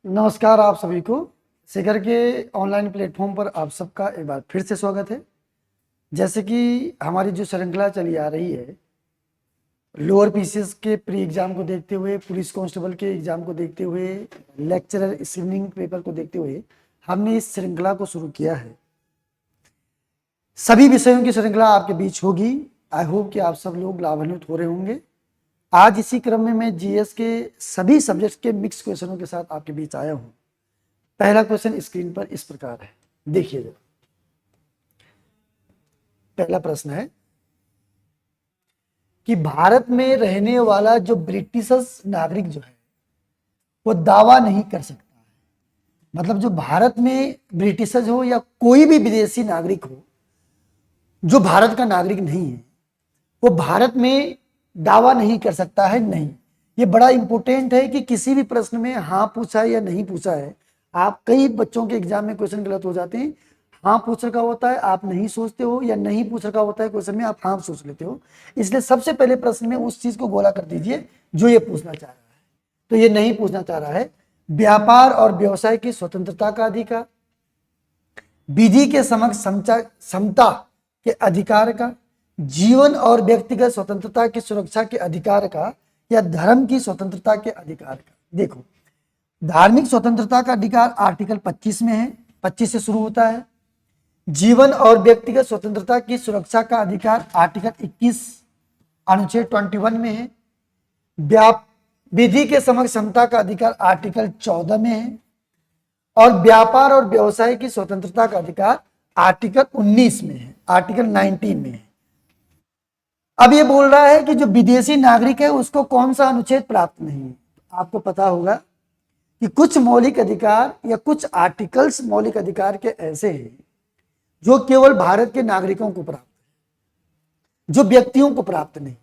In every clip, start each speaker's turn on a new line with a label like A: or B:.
A: नमस्कार आप सभी को। शिखर के ऑनलाइन प्लेटफॉर्म पर आप सबका एक बार फिर से स्वागत है। जैसे कि हमारी जो श्रृंखला चली आ रही है, लोअर पीसीएस के प्री एग्जाम को देखते हुए, पुलिस कांस्टेबल के एग्जाम को देखते हुए, लेक्चरर स्क्रीनिंग पेपर को देखते हुए हमने इस श्रृंखला को शुरू किया है। सभी विषयों की श्रृंखला आपके बीच होगी। आई होप कि आप सब लोग लाभान्वित हो रहे होंगे। आज इसी क्रम में मैं जीएस के सभी सब्जेक्ट्स के मिक्स क्वेश्चनों के साथ आपके बीच आया हूं। पहला क्वेश्चन स्क्रीन पर इस प्रकार है, देखिए जरा। पहला प्रश्न है कि भारत में रहने वाला जो ब्रिटिश नागरिक जो है वो दावा नहीं कर सकता है। मतलब जो भारत में ब्रिटिशर्स हो या कोई भी विदेशी नागरिक हो जो भारत का नागरिक नहीं है, वो भारत में दावा नहीं कर सकता है। नहीं, ये बड़ा इंपॉर्टेंट है कि किसी भी प्रश्न में हाँ पूछा है या नहीं पूछा है। आप कई बच्चों के एग्जाम में क्वेश्चन गलत हो जाते हैं। हाँ पूछ रखा होता है आप नहीं सोचते हो, या नहीं पूछ रखा होता है क्वेश्चन में आप हाँ सोच लेते हो। इसलिए सबसे पहले प्रश्न में उस चीज को गोला कर दीजिए जो ये पूछना चाह रहा है। तो ये नहीं पूछना चाह रहा है व्यापार और व्यवसाय की स्वतंत्रता का अधिकार, विधि के समक्ष समता के अधिकार का, जीवन और व्यक्तिगत स्वतंत्रता की सुरक्षा के अधिकार का, या धर्म की स्वतंत्रता के अधिकार का। देखो, धार्मिक स्वतंत्रता का अधिकार आर्टिकल 25 में है, 25 से शुरू होता है। जीवन और व्यक्तिगत स्वतंत्रता की सुरक्षा का अधिकार आर्टिकल 21 अनुच्छेद 21 में है। विधि के समक्ष समता का अधिकार आर्टिकल 14 में है। और व्यापार और व्यवसाय की स्वतंत्रता का अधिकार आर्टिकल 19 में है, आर्टिकल 19 में है। अब ये बोल रहा है कि जो विदेशी नागरिक है उसको कौन सा अनुच्छेद प्राप्त नहीं है। आपको पता होगा कि कुछ मौलिक अधिकार या कुछ आर्टिकल्स मौलिक अधिकार के ऐसे हैं जो केवल भारत के नागरिकों को प्राप्त है, जो व्यक्तियों को प्राप्त नहीं,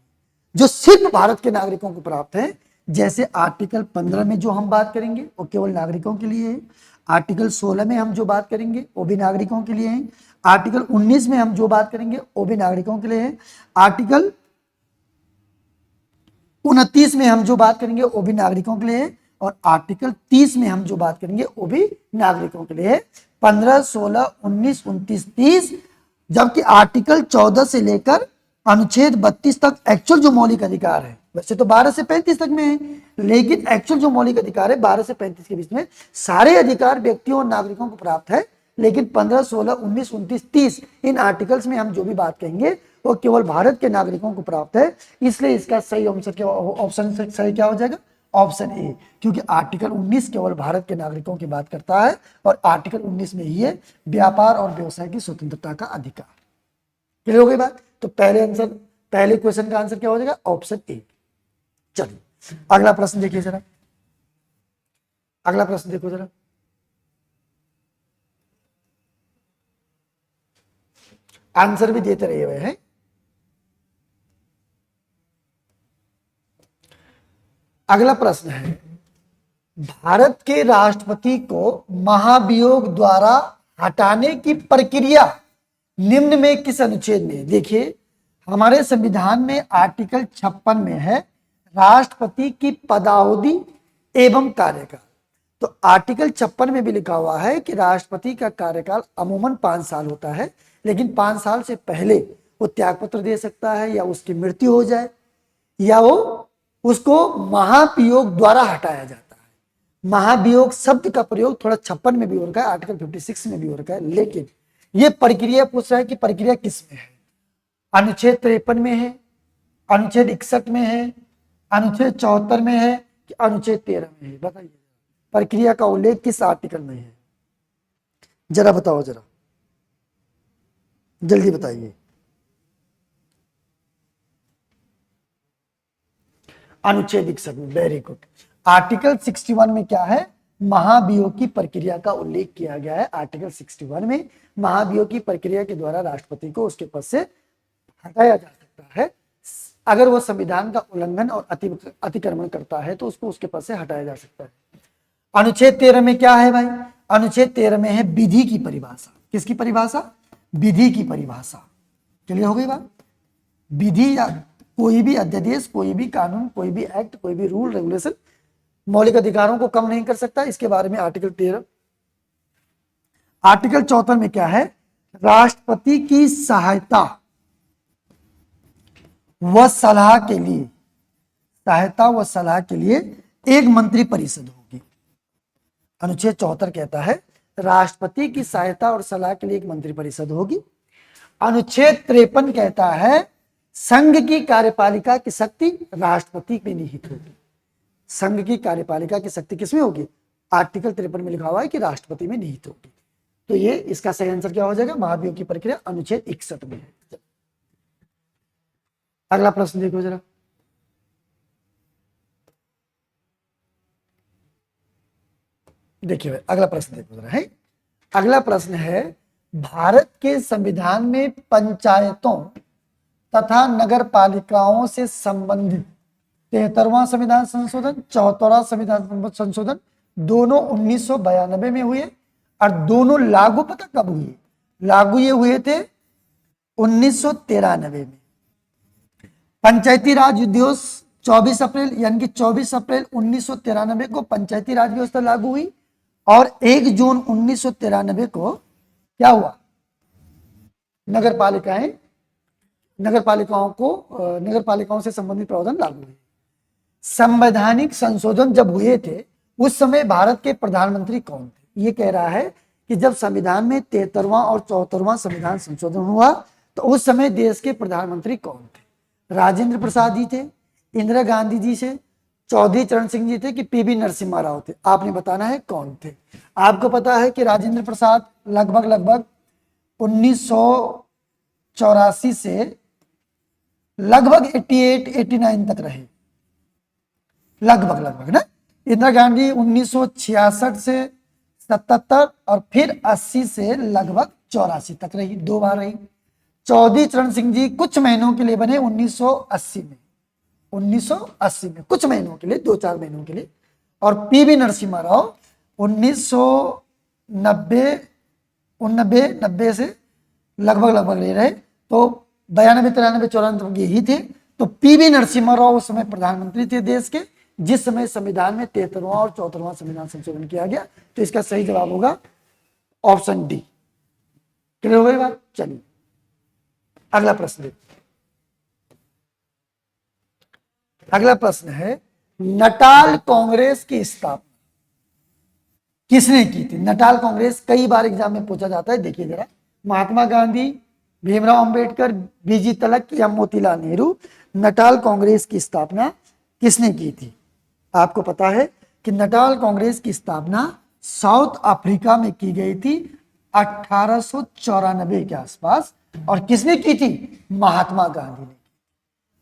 A: जो सिर्फ भारत के नागरिकों को प्राप्त है। जैसे आर्टिकल 15 में जो हम बात करेंगे वो केवल नागरिकों के लिए है। आर्टिकल 16 में हम जो बात करेंगे वो भी नागरिकों के लिए है। आर्टिकल 19 में हम जो बात करेंगे वो भी नागरिकों के लिए है। आर्टिकल 29 में हम जो बात करेंगे वो भी नागरिकों के लिए है। और आर्टिकल 30 में हम जो बात करेंगे वो भी नागरिकों के लिए है। 15, 16, 19, 29, 30। जबकि आर्टिकल 14 से लेकर अनुच्छेद 32 तक एक्चुअल जो मौलिक अधिकार है, वैसे तो 12 से 35 तक में है, लेकिन एक्चुअल जो मौलिक अधिकार है 12 से 35 के बीच में सारे अधिकार व्यक्तियों और नागरिकों को प्राप्त है। लेकिन 15, 16, 19, 29, 30 इन आर्टिकल्स में हम जो भी बात कहेंगे वो केवल भारत के नागरिकों को प्राप्त है। इसलिए इसका सही ऑप्शन सही क्या हो जाएगा? ऑप्शन ए, क्योंकि आर्टिकल 19 केवल भारत के नागरिकों की बात करता है और आर्टिकल 19 में ही है व्यापार और व्यवसाय की स्वतंत्रता का अधिकार। क्लियर हो गई बात? तो पहले क्वेश्चन का आंसर क्या हो जाएगा? Option A. चलिए अगला प्रश्न देखिए जरा। अगला प्रश्न देखो जरा। आंसर भी देते रहे हुए हैं। अगला प्रश्न है, भारत के राष्ट्रपति को महाभियोग द्वारा हटाने की प्रक्रिया निम्न में किस अनुच्छेद में? देखिए, हमारे संविधान में आर्टिकल 56 में है राष्ट्रपति की पदावधि एवं कार्यकाल। तो आर्टिकल 56 में भी लिखा हुआ है कि राष्ट्रपति का कार्यकाल अमूमन 5 साल होता है, लेकिन 5 साल से पहले वो त्यागपत्र दे सकता है, या उसकी मृत्यु हो जाए, या वो उसको महाभियोग द्वारा हटाया जाता है। महाभियोग शब्द का प्रयोग थोड़ा 56 में भी हो रखा है, आर्टिकल 56 में भी हो रखा है, लेकिन ये प्रक्रिया पूछ रहा है कि प्रक्रिया किस में है? अनुच्छेद 53 में है, अनुच्छेद 61 में है, अनुच्छेद 74 में है, कि अनुच्छेद 13 में है? बताइए, प्रक्रिया का उल्लेख किस आर्टिकल में है? जरा बताओ, जरा जल्दी बताइए। अनुच्छेद 61 में। Very good. आर्टिकल 61 में क्या है? महाभियोग की प्रक्रिया का उल्लेख किया गया है। आर्टिकल 61 में महाभियोग की प्रक्रिया के द्वारा राष्ट्रपति को उसके पद से हटाया जा सकता है। अगर वो संविधान का उल्लंघन और अतिक्रमण करता है तो उसको उसके पद से हटाया जा सकता है। अनुच्छेद 13 में क्या है भाई? अनुच्छेद 13 में है विधि की परिभाषा। किसकी परिभाषा? विधि की परिभाषा। क्लियर हो गई बात? विधि या कोई भी अध्यादेश, कोई भी कानून, कोई भी एक्ट, कोई भी रूल रेगुलेशन मौलिक अधिकारों को कम नहीं कर सकता, इसके बारे में आर्टिकल 13। आर्टिकल 74 में क्या है, राष्ट्रपति की सहायता व सलाह के लिए, सहायता व सलाह के लिए एक मंत्री परिषद होगी। अनुच्छेद 74 कहता है राष्ट्रपति की सहायता और सलाह के लिए एक मंत्री परिषद होगी। अनुच्छेद 53 कहता है संघ की कार्यपालिका की शक्ति राष्ट्रपति में निहित होगी। संघ की कार्यपालिका की शक्ति किसमें होगी, आर्टिकल 53 में लिखा हुआ है कि राष्ट्रपति में निहित होगी। तो ये इसका सही आंसर क्या हो जाएगा, महाभियोग की प्रक्रिया अनुच्छेद 61 में है। अगला प्रश्न देखो जरा, देखिए अगला प्रश्न देखो जरा है। अगला प्रश्न है भारत के संविधान में पंचायतों तथा नगर पालिकाओं से संबंधित 73वां संविधान संशोधन, 74वां संविधान संशोधन दोनों 1992 में हुए और दोनों लागू पता कब हुए, लागू ये हुए थे 1993 में। पंचायती राज दिवस 24 अप्रैल यानी कि 24 अप्रैल 1993 को पंचायती राज व्यवस्था लागू हुई और 1 जून 1993 को क्या हुआ, नगर पालिकाओं से संबंधित प्रावधान लागू हुए। संवैधानिक संशोधन जब हुए थे उस समय भारत के प्रधानमंत्री कौन थे, ये कह रहा है कि जब संविधान में 73वां और 74वां संविधान संशोधन हुआ तो उस समय देश के प्रधानमंत्री कौन थे, राजेंद्र प्रसाद जी थे, इंदिरा गांधी जी से, चौधरी चरण सिंह जी थे कि पीवी नरसिम्हा राव थे, आपने बताना है कौन थे। आपको पता है कि राजेंद्र प्रसाद लगभग 1984 से लगभग 88-89 तक रहे, लगभग ना। इंदिरा गांधी 1966 से 77 और फिर 80 से लगभग 84 तक रही, 2 बार रही। चौधरी चरण सिंह जी कुछ महीनों के लिए बने 1980 में कुछ महीनों के लिए, 2-4 महीनों के लिए। और पीवी नरसिम्हा राव 1990 से लगभग ले रहे, तो 92, 93, 94 यही थे। तो पीवी नरसिम्हा राव उस समय प्रधानमंत्री थे देश के, जिस समय संविधान में 73वां और 74वां संविधान संशोधन किया गया। तो इसका सही जवाब होगा ऑप्शन डी। क्लियर हो गई बात। चलिए अगला प्रश्न देखिए। अगला प्रश्न है नटाल कांग्रेस की स्थापना किसने की थी। नटाल कांग्रेस कई बार एग्जाम में पूछा जाता है, देखिए जरा, महात्मा गांधी, भीमराव अंबेडकर, बीजी तिलक या मोतीलाल नेहरू। नटाल कांग्रेस की स्थापना किसने की थी। आपको पता है कि नटाल कांग्रेस की स्थापना साउथ अफ्रीका में की गई थी 1894 के आसपास। और किसने की थी, महात्मा गांधी ने।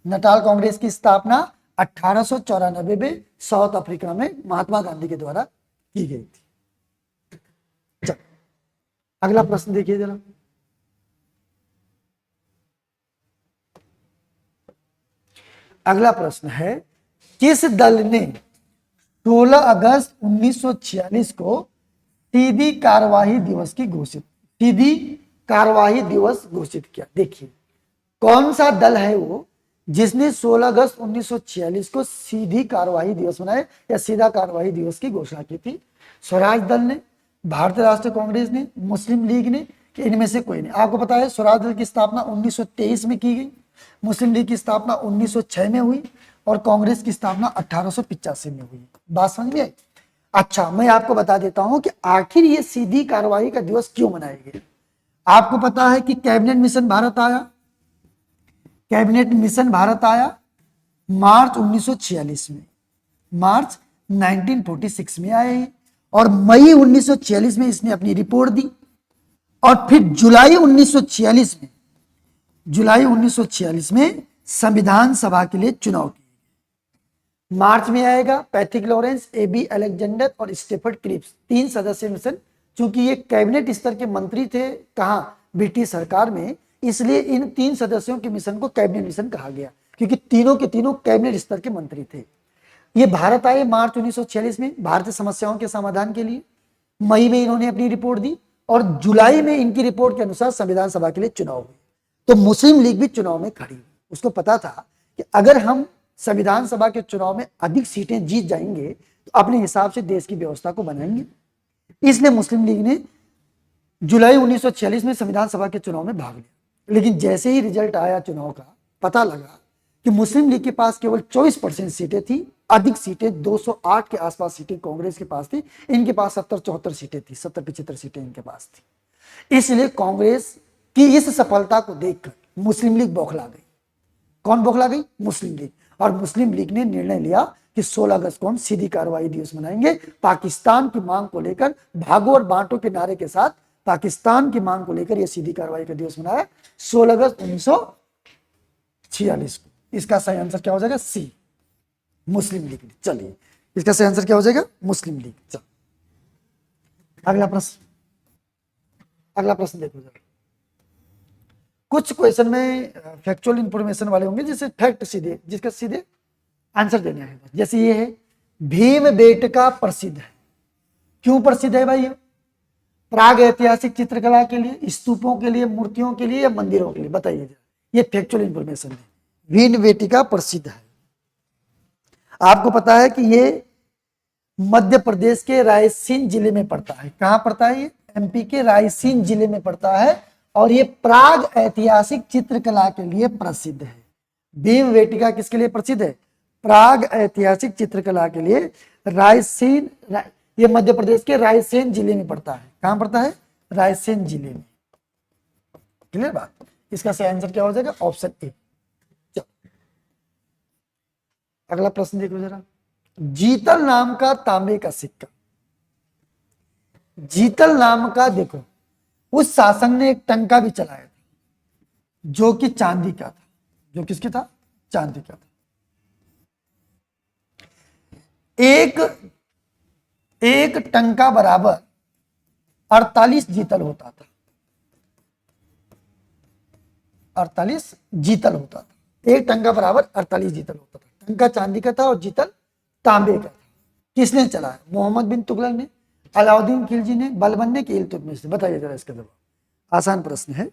A: नटाल कांग्रेस की स्थापना 1894 में साउथ अफ्रीका में महात्मा गांधी के द्वारा की गई थी। चल अगला प्रश्न देखिए जरा। अगला प्रश्न है किस दल ने 16 अगस्त 1946 को सीधी कार्यवाही दिवस घोषित किया। देखिए कौन सा दल है वो जिसने 16 अगस्त 1946 को सीधी कार्यवाही दिवस मनाया या सीधा कार्यवाही दिवस की घोषणा की थी। स्वराज दल ने, भारतीय राष्ट्रीय कांग्रेस ने, मुस्लिम लीग ने, कि इनमें से कोई नहीं। आपको पता है स्वराज दल की स्थापना 1923 में की गई, मुस्लिम लीग की स्थापना 1906 में हुई और कांग्रेस की स्थापना 1885 में हुई। बात समझ में आई। अच्छा मैं आपको बता देता हूं कि आखिर ये सीधी कार्यवाही का दिवस क्यों मनाया गया। आपको पता है कि कैबिनेट मिशन भारत आया मार्च 1946 में, मार्च 1946 में आए और मई 1946 में इसने अपनी रिपोर्ट दी और फिर जुलाई 1946 में संविधान सभा के लिए चुनाव किए। मार्च में आएगा पैट्रिक लॉरेंस, AB अलेक्जेंडर और स्टेफर्ड क्रिप्स, 3 सदस्य मिशन। चूंकि ये कैबिनेट स्तर के मंत्री थे कहां, ब्रिटिश सरकार में, इसलिए इन 3 सदस्यों के मिशन को कैबिनेट मिशन कहा गया क्योंकि तीनों के तीनों कैबिनेट स्तर के मंत्री थे। ये भारत आए मार्च 1946 में भारतीय समस्याओं के समाधान के लिए। मई में इन्होंने अपनी रिपोर्ट दी और जुलाई में इनकी रिपोर्ट के अनुसार संविधान सभा के लिए चुनाव हुए। तो मुस्लिम लीग भी चुनाव में खड़ी। उसको पता था कि अगर हम संविधान सभा के चुनाव में अधिक सीटें जीत जाएंगे तो अपने हिसाब से देश की व्यवस्था को बनाएंगे। इसलिए मुस्लिम लीग ने जुलाई 1946 में संविधान सभा के चुनाव में भाग लिया। लेकिन जैसे ही रिजल्ट आया चुनाव का, पता लगा कि मुस्लिम लीग के पास केवल 24% सीटें थी, अधिक सीटें 208 के आसपास सीटें कांग्रेस के पास थी, इनके पास 70-74 सीटें थी, 70-75 सीटें इनके पास थी। इसलिए कांग्रेस की इस सफलता को देखकर मुस्लिम लीग बौखला गई। कौन बौखला गई? मुस्लिम लीग। और मुस्लिम लीग ने निर्णय लिया कि 16 अगस्त को हम सीधी कार्रवाई दिवस मनाएंगे। पाकिस्तान की मांग को लेकर भागो और बांटो के नारे के साथ पाकिस्तान की मांग को लेकर यह सीधी कार्रवाई का दिवस मनाया 16 अगस्त 1946 को। इसका सही आंसर क्या हो जाएगा? सी, मुस्लिम लीग। चलिए, इसका सही आंसर क्या हो जाएगा? मुस्लिम लीग। चल, अगला प्रश्न, अगला प्रश्न देखो जरा। कुछ क्वेश्चन में फैक्चुअल इंफॉर्मेशन वाले होंगे, जिससे फैक्ट सीधे, जिसका सीधे आंसर देना है। जैसे ये है, भीम बेटका प्रसिद्ध है। क्यों प्रसिद्ध है भाई? प्राग ऐतिहासिक चित्रकला के लिए, स्तूपों के लिए, मूर्तियों के लिए या मंदिरों के लिए? बताइए। ये फैक्चुअल इंफॉर्मेशन है। भीम बेटिका प्रसिद्ध है। आपको पता है कि ये मध्य प्रदेश के रायसेन जिले में पड़ता है। कहां पड़ता है? ये एमपी के रायसेन जिले में पड़ता है। और ये प्राग ऐतिहासिक चित्रकला के लिए प्रसिद्ध है। भीम बेटिका किसके लिए प्रसिद्ध है? प्राग ऐतिहासिक चित्रकला के लिए। रायसेन, ये मध्य प्रदेश के रायसेन जिले में पड़ता है। कहां पड़ता है? रायसेन जिले में। क्लियर बात? इसका सही आंसर क्या हो जाएगा? Option A. अगला प्रश्न देखो जरा। जीतल नाम का तांबे का सिक्का। जीतल नाम का, देखो, उस शासक ने एक टंका भी चलाया था जो कि चांदी का था। जो किसके था? चांदी का था। एक टंका बराबर 48 जीतल होता था। 48 जीतल होता था। एक टंका बराबर 48 जीतल होता था। टंका चांदी का था और जीतल तांबे का था। किसने चलाया? मोहम्मद बिन तुगलक ने, अलाउद्दीन खिलजी ने, बलबन ने कि इल्तुतमिश ने? बताइए जरा इसका जवाब। आसान प्रश्न है।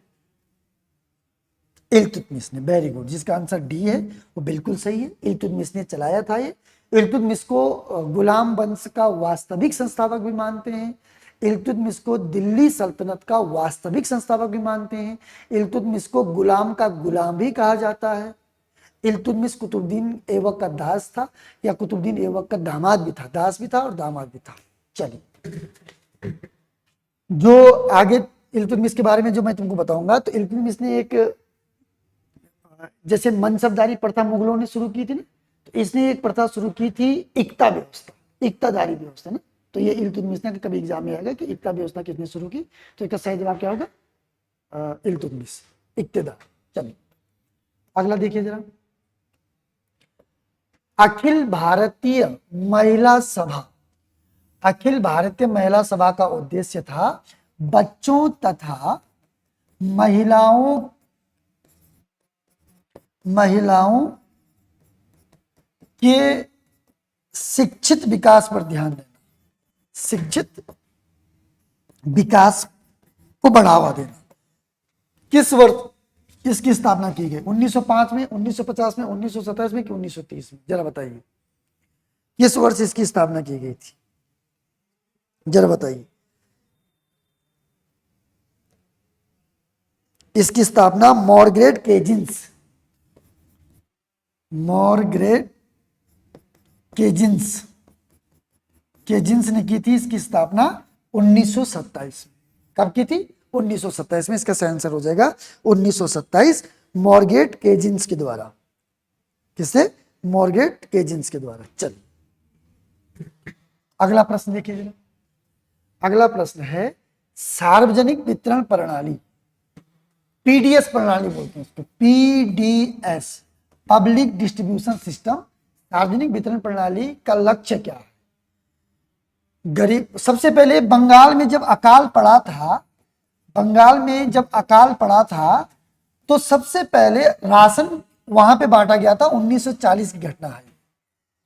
A: इल्तुतमिश ने। Very good. जिसका आंसर डी है वो बिल्कुल सही है। इल्तुतमिश ने चलाया था ये। इल्तुतमिश को गुलाम वंश का वास्तविक संस्थापक भी मानते हैं। इल्तुतमिश को दिल्ली सल्तनत का वास्तविक संस्थापक भी मानते हैं। इल्तुतमिश को गुलाम का गुलाम भी कहा जाता है। इल्तुतमिश कुतुबुद्दीन ऐबक का दास था, या कुतुबुद्दीन ऐबक का दामाद भी था। दास भी था और दामाद भी था। चलिए, जो आगे इल्तुतमिश के बारे में जो मैं तुमको बताऊंगा, तो इल्तुतमिश ने एक, जैसे मनसबदारी प्रथा मुगलों ने शुरू की थी ना, तो इसने एक प्रथा शुरू की थी, इक्ता व्यवस्था, इक्तादारी व्यवस्था ना। तो ये इल्तुतमिश ने, कभी एग्जाम में आएगा कि इक्ता व्यवस्था किसने शुरू की, तो इसका सही जवाब क्या होगा? इल्तुतमिश, इक्तदार। चलिए, अगला देखिए जरा। अखिल भारतीय महिला सभा। अखिल भारतीय महिला सभा का उद्देश्य था बच्चों तथा महिलाओं के शिक्षित विकास पर ध्यान देना। शिक्षित विकास को बढ़ावा देना। किस वर्ष इसकी स्थापना की गई? 1905 में, 1950 में, 1927 में कि 1930 में? जरा बताइए, किस वर्ष इसकी स्थापना की गई थी? जरा बताइए। इसकी स्थापना मार्गरेट केजिंस ने की थी। इसकी स्थापना 1927 में। कब की थी? 1927 में। इसका सही आंसर हो जाएगा 1927, मार्गरेट केजिंस के द्वारा। किससे? मार्गरेट केजिंस के द्वारा। चलिए, अगला प्रश्न देखिए जरा। अगला प्रश्न है, सार्वजनिक वितरण प्रणाली, पीडीएस प्रणाली बोलते हैं उसको, पीडीएस, पब्लिक डिस्ट्रीब्यूशन सिस्टम, सार्वजनिक वितरण प्रणाली का लक्ष्य क्या है? गरीब, सबसे पहले बंगाल में जब अकाल पड़ा था, तो सबसे पहले राशन वहां पे बांटा गया था। 1940 की घटना है।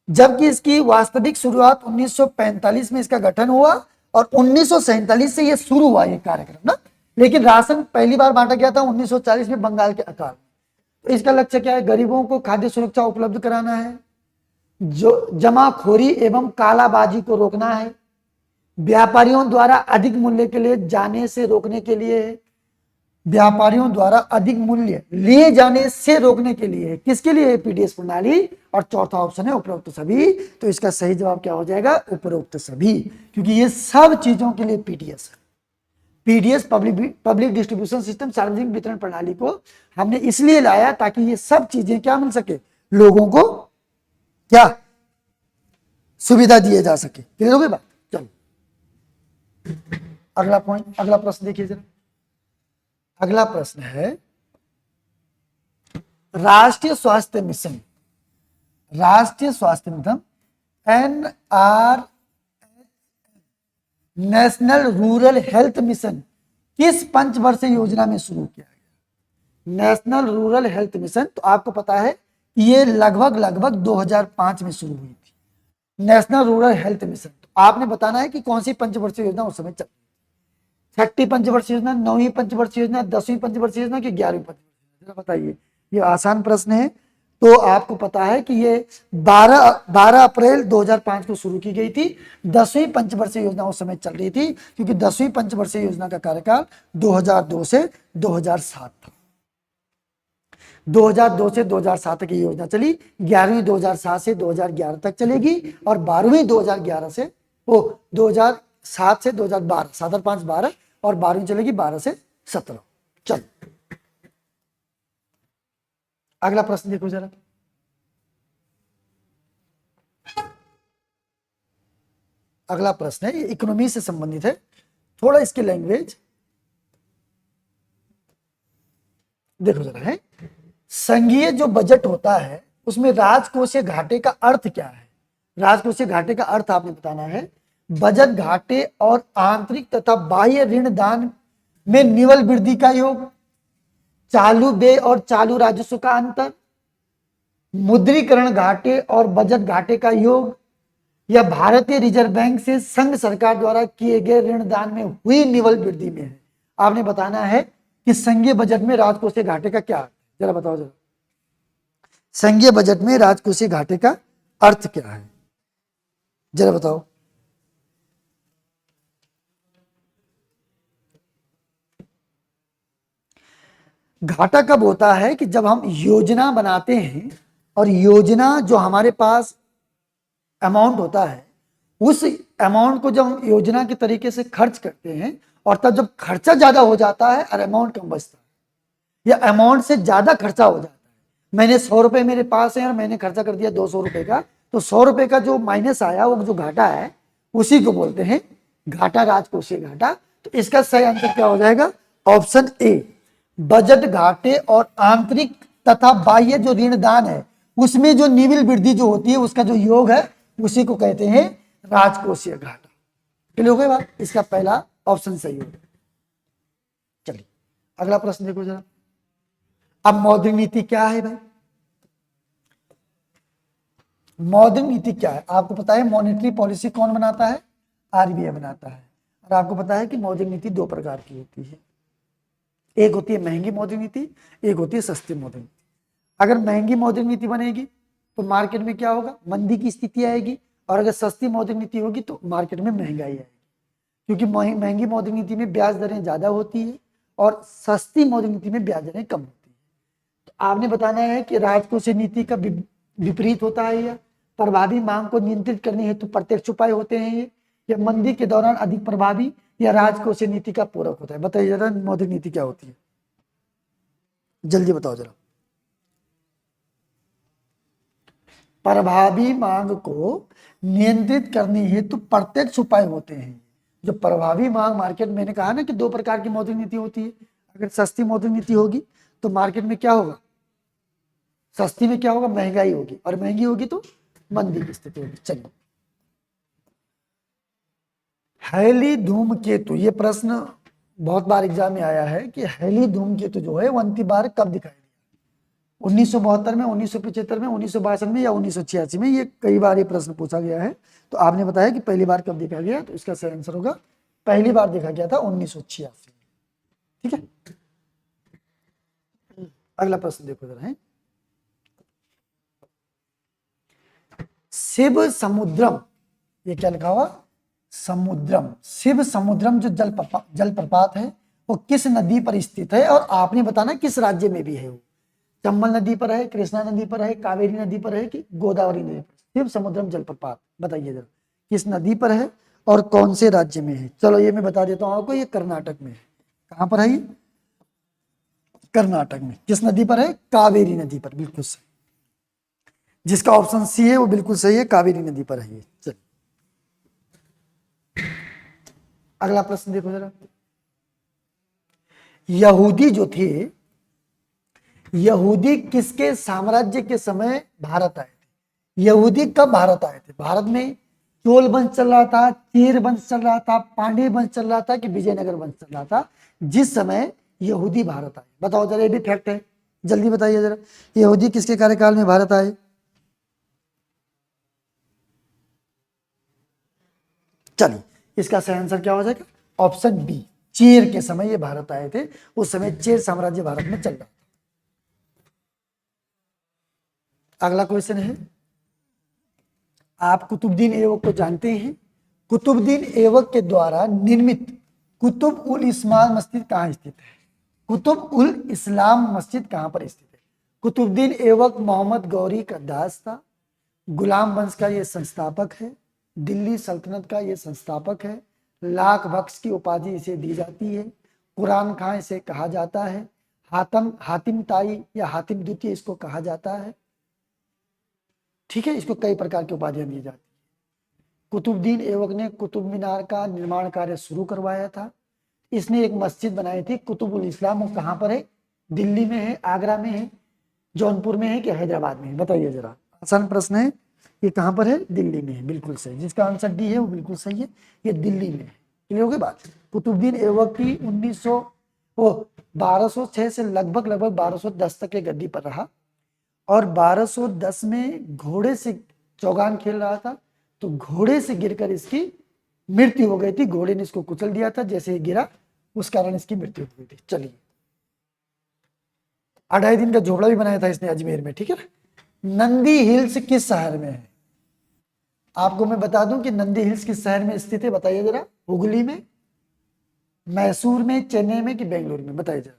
A: जबकि इसकी वास्तविक शुरुआत 1945 में इसका गठन हुआ और 1947 से यह शुरू हुआ ये कार्यक्रम ना। लेकिन राशन पहली बार बांटा गया था 1940 में बंगाल के अकाल। तो इसका लक्ष्य क्या है? गरीबों को खाद्य सुरक्षा उपलब्ध कराना है, जो जमाखोरी एवं कालाबाजी को रोकना है, व्यापारियों द्वारा अधिक मूल्य के लिए जाने से रोकने के लिए है, व्यापारियों द्वारा अधिक मूल्य लिए जाने से रोकने के लिए है, किसके लिए है? पीडीएस प्रणाली। और चौथा ऑप्शन है उपरोक्त सभी। तो इसका सही जवाब क्या हो जाएगा? उपरोक्त सभी, क्योंकि ये सब चीजों के लिए पीडीएस है। पीडीएस पब्लिक डिस्ट्रीब्यूशन सिस्टम, सार्वजनिक वितरण प्रणाली को हमने इसलिए लाया ताकि ये सब चीजें क्या मिल सके, लोगों को क्या सुविधा दिए जा सके। क्लियर हो गई बात? चलो अगला पॉइंट, अगला प्रश्न देखिए जरा। अगला प्रश्न है राष्ट्रीय स्वास्थ्य मिशन, राष्ट्रीय स्वास्थ्य mission NR national rural health mission किस पंचवर्षीय योजना में शुरू किया गया? नेशनल रूरल हेल्थ मिशन, तो आपको पता है कि ये लगभग 2005 में शुरू हुई थी। नेशनल रूरल हेल्थ मिशन, तो आपने बताना है कि कौन सी पंचवर्षीय योजना उस समय चल, छठी पंचवर्षीय योजना, 9वीं पंचवर्षीय योजना, 10वीं पंचवर्षीय योजना की 11वीं पंचवर्षीय योजना, बताइए। ये आसान प्रश्न है। तो आपको पता है कि ये 12 अप्रैल 2005 को शुरू की गई थी। 10वीं पंचवर्षीय योजना उस समय चल रही थी, क्योंकि 10वीं पंचवर्षीय योजना का कार्यकाल 2002 से 2007 था। 2002 से 2007 तक ये योजना चली। 11वीं 2007 से 2011 तक चलेगी, और 12वीं 2011 से 2007 से 2012, 7 और 5 12, और 12वीं चलेगी 12 से 17। चलो अगला प्रश्न देखो जरा। अगला प्रश्न है, ये इकोनॉमी से संबंधित है, थोड़ा इसकी लैंग्वेज देखो जरा। है संघीय जो बजट होता है उसमें राजकोषीय घाटे का अर्थ क्या है? राजकोषीय घाटे का अर्थ आपने बताना है। बजट घाटे और आंतरिक तथा बाह्य ऋण दान में निवल वृद्धि का योग, चालू व्यय और चालू राजस्व का अंतर, मुद्रीकरण घाटे और बजट घाटे का योग, या भारतीय रिजर्व बैंक से संघ सरकार द्वारा किए गए ऋण दान में हुई निवल वृद्धि में है। आपने बताना है कि संघीय बजट में राजकोषीय घाटे का क्या अर्थ है, जरा बताओ जरा। संघीय बजट में राजकोषीय घाटे का अर्थ क्या है, जरा बताओ। घाटा कब होता है? कि जब हम योजना बनाते हैं, और योजना जो हमारे पास अमाउंट होता है, उस अमाउंट को जब हम योजना के तरीके से खर्च करते हैं, और तब जब खर्चा ज्यादा हो जाता है और अमाउंट कम बचता है, या अमाउंट से ज्यादा खर्चा हो जाता है। मैंने 100 रुपए मेरे पास है और मैंने खर्चा कर दिया 200 रुपए का, तो 100 रुपए का जो माइनस आया, वो जो घाटा है, उसी को बोलते हैं घाटा, राजकोषीय घाटा। तो इसका सही आंसर क्या हो जाएगा? ऑप्शन ए, बजट घाटे और आंतरिक तथा बाह्य जो ऋण दान है, उसमें जो निविल वृद्धि जो होती है, उसका जो योग है, उसी को कहते हैं राजकोषीय घाटा। क्लियर हो गई बात? इसका पहला ऑप्शन सही होगा। चलिए अगला प्रश्न देखो जरा। अब मौद्रिक नीति क्या है भाई? मौद्रिक नीति क्या है? आपको पता है मॉनेटरी पॉलिसी कौन बनाता है? आरबीआई बनाता है। और आपको पता है कि मौद्रिक नीति दो प्रकार की होती है, एक होती है महंगी मौद्रिक नीति, एक होती है सस्ती मौद्रिक नीति। अगर महंगी मौद्रिक नीति बनेगी तो मार्केट में क्या होगा? मंदी की स्थिति आएगी। और अगर सस्ती मौद्रिक नीति होगी तो मार्केट में महंगाई आएगी, क्योंकि महंगी मौद्रिक नीति में ब्याज दरें ज्यादा होती है और सस्ती मौद्रिक नीति में ब्याज दरें कम होती है। तो आपने बताना है कि राजकोषीय नीति का विपरीत होता है, या प्रभावी मांग को नियंत्रित करने हेतु प्रत्यक्ष उपाय होते हैं ये, या मंदी के दौरान अधिक प्रभावी, या राजकोषीय नीति का पूरक होता है। बताइए जरा मौद्रिक नीति क्या होती है, जल्दी बताओ जरा। प्रभावी मांग को नियंत्रित करने हेतु प्रत्यक्ष उपाय होते हैं। जो प्रभावी मांग मार्केट, मैंने कहा ना कि दो प्रकार की मौद्रिक नीति होती है। अगर सस्ती मौद्रिक नीति होगी तो मार्केट में क्या होगा? सस्ती में क्या होगा? महंगाई होगी, और महंगी होगी तो मंदी की स्थिति होगी। चलिए, हैली धूमकेतु, ये प्रश्न बहुत बार एग्जाम में आया है कि हैली धूमकेतु जो है वो अंतिम बार कब दिखाई दिया? 1972 में, 1975 में, 1962 में, या 1986 में? ये कई बार ये प्रश्न पूछा गया है। तो आपने बताया कि पहली बार कब देखा गया, तो इसका सही आंसर होगा पहली बार देखा गया था 1986। ठीक है, अगला प्रश्न देखो जरा। है शिव समुद्रम, ये क्या लिखा हुआ, समुद्रम, शिव समुद्रम जो जल प्रपात है वो किस नदी पर स्थित है, और आपने बताना किस राज्य में भी है वो, चंबल नदी पर है, कृष्णा नदी पर है, कावेरी नदी पर है कि गोदावरी नदी पर। शिव समुद्रम जलप्रपात बताइए जरा किस नदी पर है और कौन से राज्य में है। चलो ये मैं बता देता हूं आपको, ये कर्नाटक में है। कहां पर है ये, कर्नाटक में। किस नदी पर है, कावेरी नदी पर, बिल्कुल सही। जिसका ऑप्शन सी है वो बिल्कुल सही है, कावेरी नदी पर है ये। चलिए अगला प्रश्न देखो जरा। यहूदी जो थे, यहूदी किसके साम्राज्य के समय भारत आए थे? यहूदी कब भारत आए थे? भारत में चोल वंश चल रहा था, चेर वंश चल रहा था, पांड्य वंश चल रहा था कि विजयनगर वंश चल रहा था जिस समय यहूदी भारत आए? बताओ जरा, ये भी फैक्ट है, जल्दी बताइए जरा। यहूदी किसके कार्यकाल में भारत आए? चलिए इसका सही आंसर क्या हो जाएगा, ऑप्शन बी, चेर के समय ये भारत आए थे। उस समय चेर साम्राज्य भारत में चल रहा था। अगला क्वेश्चन है, आप कुतुबुद्दीन ऐबक को जानते हैं? कुतुबुद्दीन ऐबक के द्वारा निर्मित कुतुब उल इस्लाम मस्जिद कहाँ स्थित है? कुतुब उल इस्लाम मस्जिद कहाँ पर स्थित है? कुतुबुद्दीन ऐबक मोहम्मद गौरी का दास था, गुलाम वंश का ये संस्थापक है, दिल्ली सल्तनत का ये संस्थापक है, लाख बख्श की उपाधि इसे दी जाती है, कुरान खां इसे कहा जाता है, हातिम ताई या हातिम द्वितीय इसको कहा जाता है। ठीक है, इसको कई प्रकार की उपाधियां दी जाती है। कुतुबुद्दीन ऐबक ने कुतुब मीनार का निर्माण कार्य शुरू करवाया था। इसने एक मस्जिद बनाई थी कुतुब उल इस्लाम, वो कहाँ पर है? दिल्ली में है, आगरा में है, जौनपुर में है कि हैदराबाद में है? बताइए जरा, आसान प्रश्न है। ये कहाँ पर है? दिल्ली में है, बिल्कुल सही। जिसका आंसर डी है वो बिल्कुल सही है, ये दिल्ली में है। क्लियर हो गई बात। कुतुबुद्दीन ऐबक की 1206 से लगभग 1210 तक ये गद्दी पर रहा, और 1210 में घोड़े से चौगान खेल रहा था, तो घोड़े से गिरकर इसकी मृत्यु हो गई थी। घोड़े ने इसको कुचल दिया था, जैसे ही गिरा उस कारण इसकी मृत्यु हो गई थी। चलिए, 2.5 दिन का झोपड़ा भी बनाया था इसने अजमेर में। ठीक है ना। नंदी हिल्स किस शहर में है? आपको मैं बता दूं कि नंदी हिल्स किस शहर में स्थित है, बताइए जरा। हुगली में, मैसूर में, चेन्नई में कि बेंगलुरु में? बताइए जरा,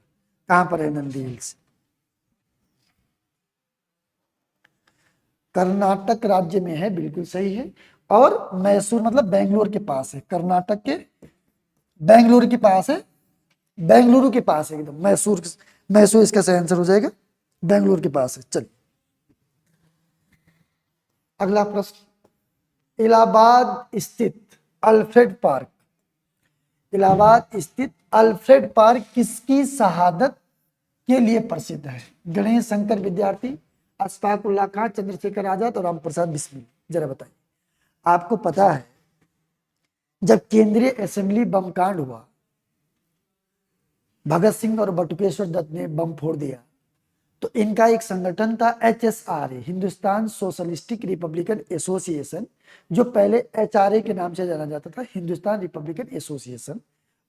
A: कहां पर है नंदी हिल्स? कर्नाटक राज्य में है, बिल्कुल सही है। और मैसूर मतलब बेंगलुरु के पास है, कर्नाटक के बेंगलुरु के पास है, बेंगलुरु के पास है एकदम। मैसूर, मैसूर इसका सही आंसर हो जाएगा, बेंगलुरु के पास है। चलिए अगला प्रश्न, इलाहाबाद स्थित अल्फ्रेड पार्क, इलाहाबाद स्थित अल्फ्रेड पार्क किसकी शहादत के लिए प्रसिद्ध है? गणेश शंकर विद्यार्थी, अशफाक उल्लाह खां, चंद्रशेखर आजाद और राम प्रसाद बिस्मिल? जरा बताइए। आपको पता है जब केंद्रीय असेंबली बम कांड हुआ, भगत सिंह और बटुकेश्वर दत्त ने बम फोड़ दिया, तो इनका एक संगठन था HSRA, Hindustan socialistic Republican association, जो पहले HRA के नाम से जाना जाता था, हिंदुस्तान रिपब्लिकन एसोसिएशन।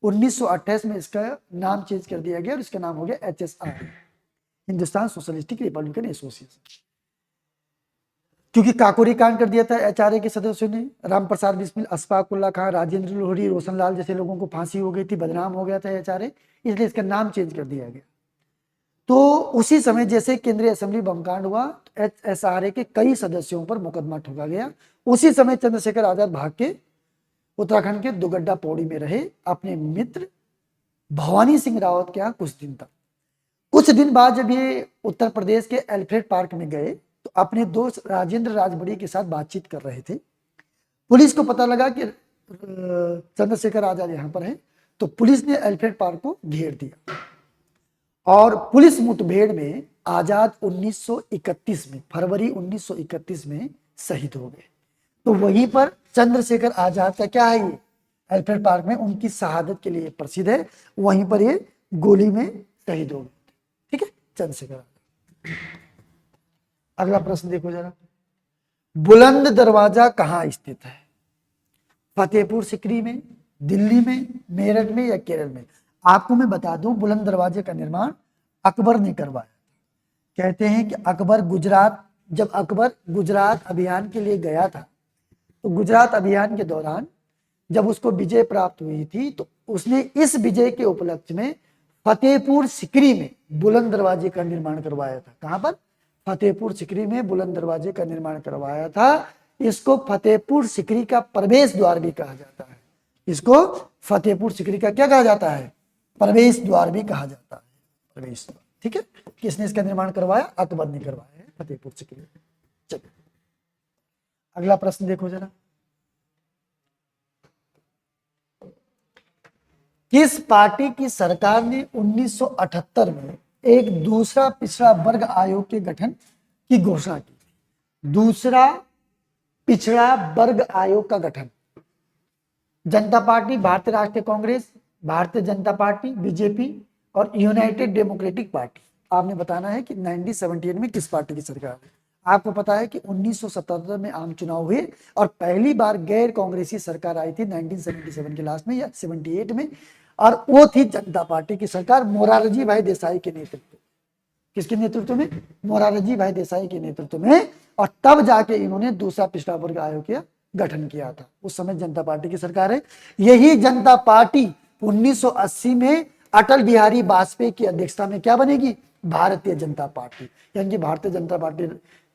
A: 1928 में इसका नाम चेंज कर दिया गया और इसका नाम हो गया HSRA, Hindustan socialistic Republican association. क्योंकि काकोरी कांड कर दिया था HRA के सदस्यों ने, राम प्रसाद बिस्मिल, अशफाक उल्लाह खां, राजेंद्र लोहरी, रोशन लाल जैसे लोगों को फांसी हो गई थी, बदनाम हो गया था HRA, इसलिए इसका नाम चेंज कर दिया गया। तो उसी समय जैसे केंद्रीय असेंबली बम कांड हुआ, HSRA के कई सदस्यों पर मुकदमा ठोका गया। उसी समय चंद्रशेखर आजाद भाग के उत्तराखंड के दुगड्डा पौड़ी में रहे, अपने मित्र भवानी सिंह रावत के यहाँ कुछ दिन तक। कुछ दिन बाद जब ये उत्तर प्रदेश के अल्फ्रेड पार्क में गए, तो अपने दोस्त राजेंद्र राजबड़ी के साथ बातचीत कर रहे थे। पुलिस को पता लगा कि चंद्रशेखर आजाद यहाँ पर है, तो पुलिस ने अल्फ्रेड पार्क को घेर दिया, और पुलिस मुठभेड़ में आजाद 1931 में, फरवरी 1931 में शहीद हो गए। तो वहीं पर चंद्रशेखर आजाद का क्या है, ये अल्फ्रेड पार्क में उनकी शहादत के लिए प्रसिद्ध है। वहीं पर ये गोली में शहीद हो गए। ठीक है, चंद्रशेखर आजाद। अगला प्रश्न देखो जरा, बुलंद दरवाजा कहाँ स्थित है? फतेहपुर सिकरी में, दिल्ली में, मेरठ में या केरल में? आपको मैं बता दूं, बुलंद दरवाजे का निर्माण अकबर ने करवाया। कहते हैं कि अकबर गुजरात जब अकबर गुजरात अभियान के लिए गया था, तो गुजरात अभियान के दौरान जब उसको विजय प्राप्त हुई थी, तो उसने इस विजय के उपलक्ष्य में फतेहपुर सिकरी में बुलंद दरवाजे का निर्माण करवाया था। कहां पर? फतेहपुर सिकरी में बुलंद दरवाजे का निर्माण करवाया था। इसको फतेहपुर सिकरी का प्रवेश द्वार भी कहा जाता है। इसको फतेहपुर सिकरी का क्या कहा जाता है? प्रवेश द्वार भी कहा जाता है, प्रवेश द्वार। ठीक है, किसने इसका निर्माण करवाया? अकबर ने करवाया है फतेहपुर सिकरी। चलिए अगला प्रश्न देखो जरा। किस पार्टी की सरकार ने 1978 में एक दूसरा पिछड़ा वर्ग आयोग के गठन की घोषणा की? दूसरा पिछड़ा वर्ग आयोग का गठन। जनता पार्टी, भारतीय राष्ट्रीय कांग्रेस, भारतीय जनता पार्टी, बीजेपी और यूनाइटेड डेमोक्रेटिक पार्टी। आपने बताना है कि 1978 में किस पार्टी की सरकार है। आपको पता है कि 1977 में आम चुनाव हुए और पहली बार गैर कांग्रेसी सरकार आई थी 1977 के लास्ट में या 78 में, और वो थी जनता पार्टी की सरकार, मोरारजी भाई देसाई के नेतृत्व। किसके नेतृत्व में? मोरारजी भाई देसाई के नेतृत्व में। और तब जाके इन्होंने दूसरा पिछड़ा वर्ग आयोग का गठन किया था। उस समय जनता पार्टी की सरकार है। यही जनता पार्टी 1980 में अटल बिहारी वाजपेयी की अध्यक्षता में क्या बनेगी? भारतीय जनता पार्टी। यानी कि भारतीय जनता पार्टी,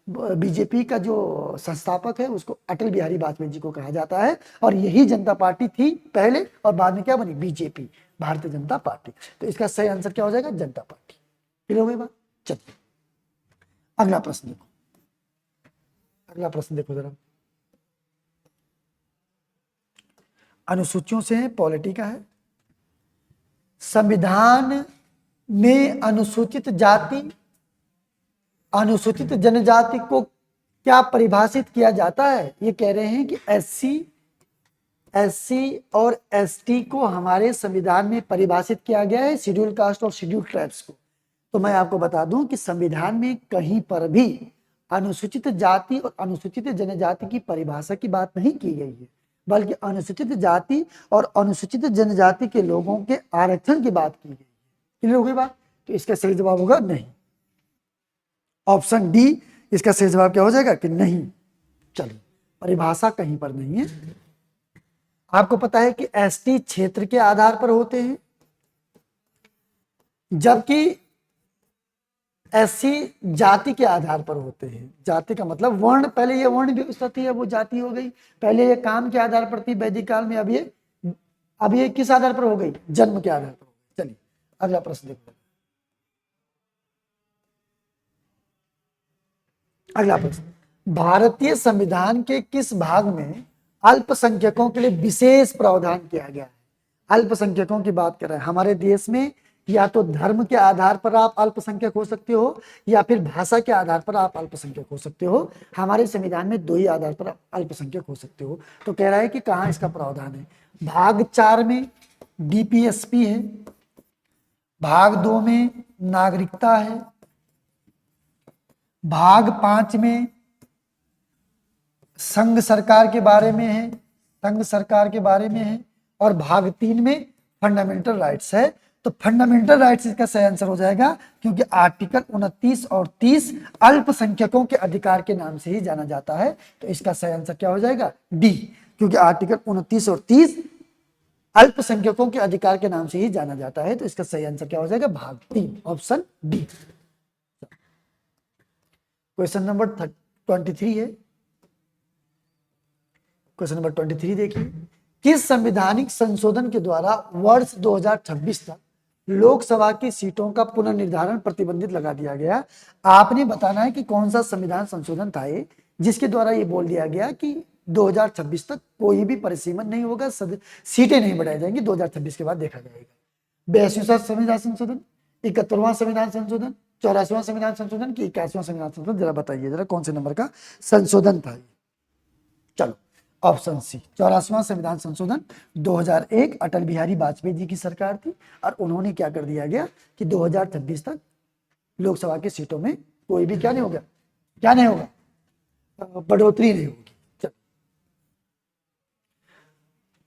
A: बीजेपी का जो संस्थापक है उसको अटल बिहारी वाजपेयी जी को कहा जाता है। और यही जनता पार्टी थी पहले, और बाद में क्या बनी? BJP, Bharatiya Janata party. तो इसका सही आंसर क्या हो जाएगा? जनता पार्टी। क्लियर हो गई बात? चलिए अगला प्रश्न देखो। अगला प्रश्न देखो जरा। अनुसूचियों से है, पॉलिटी का है। संविधान में अनुसूचित जाति, अनुसूचित जनजाति को क्या परिभाषित किया जाता है? ये कह रहे हैं कि एससी और एसटी को हमारे संविधान में परिभाषित किया गया है, शेड्यूल कास्ट और शेड्यूल ट्राइब्स को। तो मैं आपको बता दूं कि संविधान में कहीं पर भी अनुसूचित जाति और अनुसूचित जनजाति की परिभाषा की बात नहीं की गई है, बल्कि अनुसूचित जाति और अनुसूचित जनजाति के लोगों के आरक्षण की बात की गई है। क्लियर हो गई बात? तो इसका सही जवाब होगा नहीं। ऑप्शन डी इसका सही जवाब क्या हो जाएगा? कि नहीं। चलिए, परिभाषा कहीं पर नहीं है। आपको पता है कि एसटी क्षेत्र के आधार पर होते हैं, जबकि एससी जाति के आधार पर होते हैं। जाति का मतलब वर्ण, पहले ये वर्ण व्यवस्था थी, अब वो जाति हो गई। पहले ये काम के आधार पर थी वैदिक काल में, अब ये किस आधार पर हो गई? जन्म के आधार पर हो गई। चलिए अगला प्रश्न देखो। अगला प्रश्न, भारतीय संविधान के किस भाग में अल्पसंख्यकों के लिए विशेष प्रावधान किया गया है? अल्पसंख्यकों की बात कर रहे हैं। हमारे देश में या तो धर्म के आधार पर आप अल्पसंख्यक हो सकते हो, या फिर भाषा के आधार पर आप अल्पसंख्यक हो सकते हो। हमारे संविधान में दो ही आधार पर आप अल्पसंख्यक हो सकते हो। तो कह रहा है कि कहाँ इसका प्रावधान है? भाग 4 में डीपीएसपी है, भाग 2 में नागरिकता है, भाग 5 में संघ सरकार के बारे में है, संघ सरकार के बारे में है, और भाग 3 में फंडामेंटल राइट्स है। तो फंडामेंटल राइट्स इसका सही आंसर हो जाएगा, क्योंकि आर्टिकल 29 और 30 अल्पसंख्यकों के अधिकार के नाम से ही जाना जाता है। तो इसका सही आंसर क्या हो जाएगा? डी, क्योंकि आर्टिकल 29 और 30 अल्पसंख्यकों के अधिकार के नाम से ही जाना जाता है। तो इसका सही आंसर क्या हो जाएगा? भाग 3, ऑप्शन डी। क्वेश्चन नंबर 23 है। क्वेश्चन नंबर 23 देखिए, किस संवैधानिक संशोधन के द्वारा वर्ष 2026 तक लोकसभा की सीटों का पुनर्निर्धारण प्रतिबंधित लगा दिया गया? आपने बताना है कि कौन सा संविधान संशोधन था ये, जिसके द्वारा ये बोल दिया गया कि 2026 तक कोई भी परिसीमन नहीं होगा, सीटें नहीं बढ़ाई जाएंगी, 2026 के बाद देखा जाएगा। 82वां संविधान संशोधन, 71वां संविधान संशोधन, 84वां संविधान संशोधन की 81वां संविधान संशोधन? जरा बताइए जरा कौन से नंबर का संशोधन था? चलो ऑप्शन सी, 84वां संविधान संशोधन 2001 अटल बिहारी वाजपेयी जी की सरकार थी, और उन्होंने क्या कर दिया गया कि 2026 तक लोकसभा की सीटों में कोई भी क्या नहीं होगा, क्या नहीं होगा, बढ़ोतरी नहीं होगी।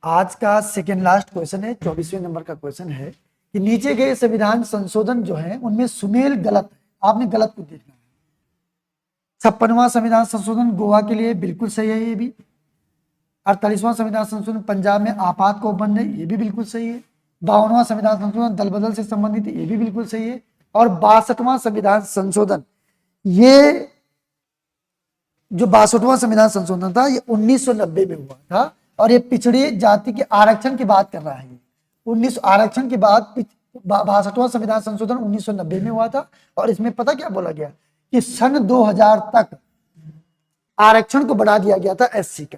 A: आज का सेकेंड लास्ट क्वेश्चन है, 24वें नंबर का क्वेश्चन है कि नीचे गए संविधान संशोधन जो है उनमें सुमेल गलत है। आपने गलत को देखना है। 56वां संविधान संशोधन गोवा के लिए बिल्कुल सही है, ये भी। 48वां संविधान संशोधन पंजाब में आपात को बंद है, ये भी बिल्कुल सही है। 52वां संविधान संशोधन दल बदल से संबंधित है, ये भी बिल्कुल सही है। और 62वां संविधान संशोधन, ये जो 62वां संविधान संशोधन था ये 1990 में हुआ था, और ये पिछड़ी जाति के आरक्षण की बात कर रहा है। 19 आरक्षण के बाद 62वां संविधान संशोधन 1990 में हुआ था, और इसमें पता क्या बोला गया कि सन 2000 तक आरक्षण को बढ़ा दिया गया था एससी का।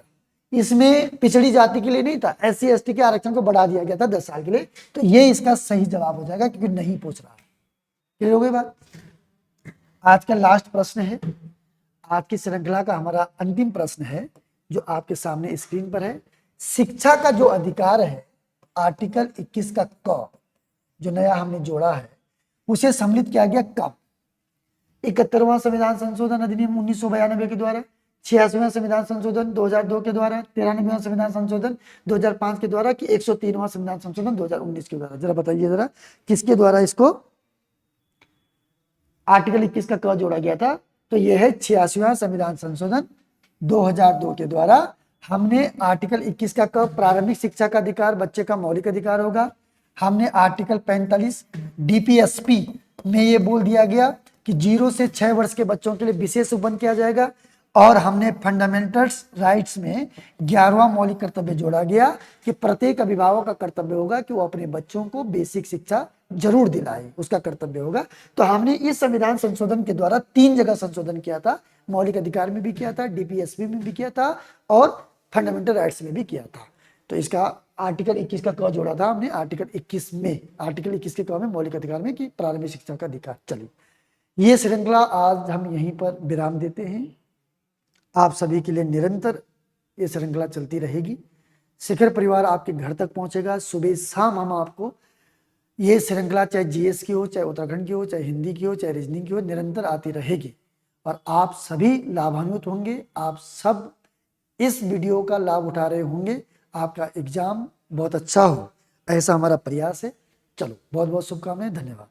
A: इसमें पिछड़ी जाति के लिए नहीं था, एससी एसटी के आरक्षण को बढ़ा दिया गया था 10 साल के लिए। तो ये इसका सही जवाब हो जाएगा, क्योंकि नहीं पूछ रहा है। क्लियर हो गई बात। आज का लास्ट प्रश्न है, आज की श्रृंखला का हमारा अंतिम प्रश्न है, जो आपके सामने स्क्रीन पर है। शिक्षा का जो अधिकार है, आर्टिकल 21 का क, जो नया हमने जोड़ा है, उसे सम्मिलित किया गया कब? 71वां संविधान संशोधन अधिनियम 1992 के द्वारा, 86वां संविधान संशोधन 2002 के द्वारा, 93वां संविधान संशोधन 2005 के द्वारा, कि 103वां संविधान संशोधन 2019 के द्वारा? जरा बताइए जरा, किसके द्वारा इसको आर्टिकल 21 का क जोड़ा गया था? तो यह है 86वां संविधान संशोधन 2002 के द्वारा। हमने आर्टिकल 21 का क, प्रारंभिक शिक्षा का अधिकार बच्चे का मौलिक अधिकार होगा। हमने आर्टिकल 45 डीपीएसपी में ये बोल दिया गया कि 0 से 6 वर्ष के बच्चों के लिए विशेष उपबंध किया जाएगा। और हमने फंडामेंटल्स राइट्स में 11वां मौलिक कर्तव्य जोड़ा गया कि प्रत्येक अभिभावक का कर्तव्य होगा कि वो अपने बच्चों को बेसिक शिक्षा जरूर दिलाए, उसका कर्तव्य होगा। तो हमने इस संविधान संशोधन के द्वारा 3 जगह संशोधन किया था, मौलिक अधिकार में भी किया था, डीपीएसपी में भी किया था, और फंडामेंटल राइट्स में भी किया था। तो इसका आर्टिकल 21 का क जोड़ा था हमने आर्टिकल 21 में, आर्टिकल 21 के क में मौलिक अधिकार में कि प्रारंभिक शिक्षा का अधिकार। चलिए, ये श्रृंखला आज हम यहीं पर विराम देते हैं। आप सभी के लिए निरंतर ये श्रृंखला चलती रहेगी। शिखर परिवार आपके घर तक पहुंचेगा। सुबह शाम हम आपको ये श्रृंखला, चाहे जीएस की हो, चाहे उत्तराखंड की हो, चाहे हिंदी की हो, चाहे रीजनिंग की हो, निरंतर आती रहेगी, और आप सभी लाभान्वित होंगे। आप सब इस वीडियो का लाभ उठा रहे होंगे। आपका एग्जाम बहुत अच्छा हो, ऐसा हमारा प्रयास है। चलो, बहुत बहुत शुभकामनाएं, धन्यवाद।